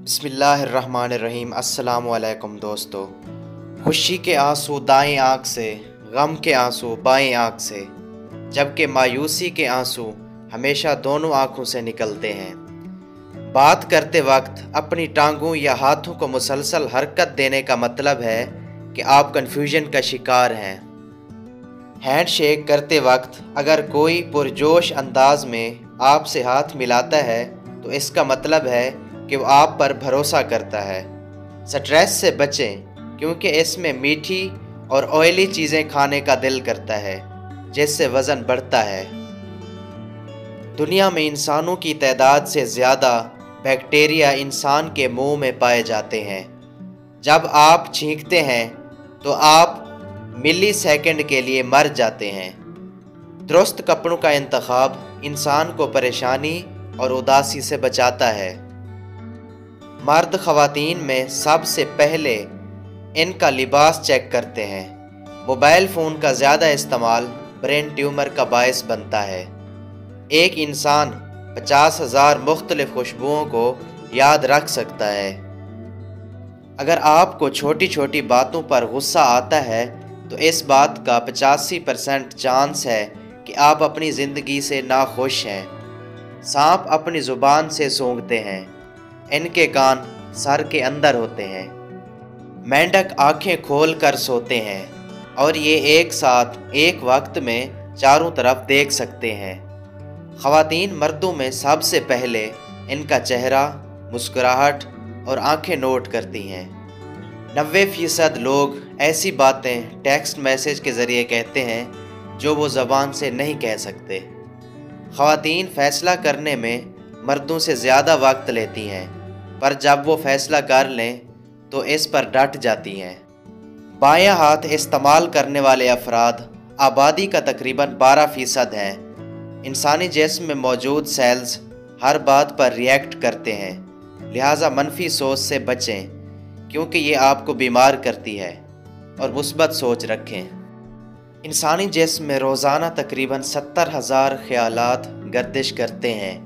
بسم اللہ الرحمن الرحیم۔ السلام علیکم دوستو۔ خوشی کے آنسو دائیں آنکھ سے، غم کے آنسو بائیں آنکھ سے، جبکہ مایوسی کے آنسو ہمیشہ دونوں آنکھوں سے نکلتے ہیں۔ بات کرتے وقت اپنی ٹانگوں یا ہاتھوں کو مسلسل حرکت دینے کا مطلب ہے کہ آپ کنفیوژن کا شکار ہیں۔ ہینڈ شیک کرتے وقت اگر کوئی پرجوش انداز میں آپ سے ہاتھ ملاتا ہے تو اس کا مطلب ہے کہ وہ آپ پر بھروسہ کرتا ہے۔ سٹریس سے بچیں کیونکہ اس میں میٹھی اور آئلی چیزیں کھانے کا دل کرتا ہے جس سے وزن بڑھتا ہے۔ دنیا میں انسانوں کی تعداد سے زیادہ بیکٹیریا انسان کے منہ میں پائے جاتے ہیں۔ جب آپ چھینکتے ہیں تو آپ ملی سیکنڈ کے لیے مر جاتے ہیں۔ درست کپڑوں کا انتخاب انسان کو پریشانی اور اداسی سے بچاتا ہے۔ مرد خواتین میں سب سے پہلے ان کا لباس چیک کرتے ہیں۔ موبائل فون کا زیادہ استعمال برین ٹیومر کا باعث بنتا ہے۔ ایک انسان 50,000 مختلف خوشبوؤں کو یاد رکھ سکتا ہے۔ اگر آپ کو چھوٹی چھوٹی باتوں پر غصہ آتا ہے تو اس بات کا 85% چانس ہے کہ آپ اپنی زندگی سے ناخوش ہیں۔ سانپ اپنی زبان سے سونگھتے ہیں، ان کے کان سر کے اندر ہوتے ہیں۔ مینڈک آنکھیں کھول کر سوتے ہیں اور یہ ایک ساتھ ایک وقت میں چاروں طرف دیکھ سکتے ہیں۔ خواتین مردوں میں سب سے پہلے ان کا چہرہ، مسکراہٹ اور آنکھیں نوٹ کرتی ہیں۔ 90% لوگ ایسی باتیں ٹیکسٹ میسج کے ذریعے کہتے ہیں جو وہ زبان سے نہیں کہہ سکتے۔ خواتین فیصلہ کرنے میں مردوں سے زیادہ وقت لیتی ہیں، پر جب وہ فیصلہ کر لیں تو اس پر ڈٹ جاتی ہیں۔ بایاں ہاتھ استعمال کرنے والے افراد آبادی کا تقریباً 12% ہیں۔ انسانی جسم میں موجود سیلز ہر بات پر ری ایکٹ کرتے ہیں، لہٰذا منفی سوچ سے بچیں کیونکہ یہ آپ کو بیمار کرتی ہے، اور مثبت سوچ رکھیں۔ انسانی جسم میں روزانہ تقریباً 70,000 خیالات گردش کرتے ہیں۔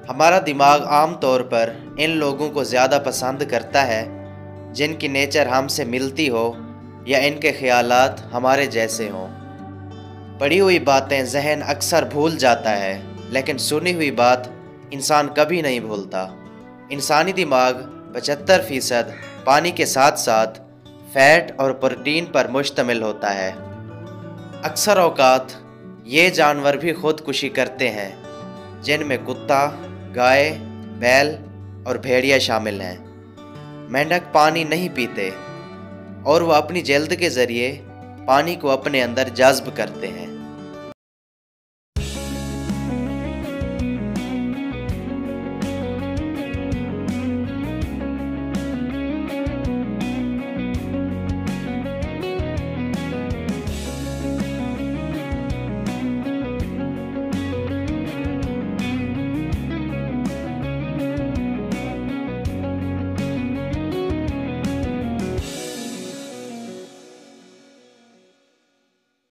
ہمارا دماغ عام طور پر ان لوگوں کو زیادہ پسند کرتا ہے جن کی نیچر ہم سے ملتی ہو یا ان کے خیالات ہمارے جیسے ہوں۔ پڑھی ہوئی باتیں ذہن اکثر بھول جاتا ہے، لیکن سنی ہوئی بات انسان کبھی نہیں بھولتا۔ انسانی دماغ 75% پانی کے ساتھ ساتھ فیٹ اور پروٹین پر مشتمل ہوتا ہے۔ اکثر اوقات یہ جانور بھی خودکشی کرتے ہیں، جن میں کتا، گائے، بیل اور بھیڑیا شامل ہیں۔ مینڈک پانی نہیں پیتے اور وہ اپنی جلد کے ذریعے پانی کو اپنے اندر جذب کرتے ہیں۔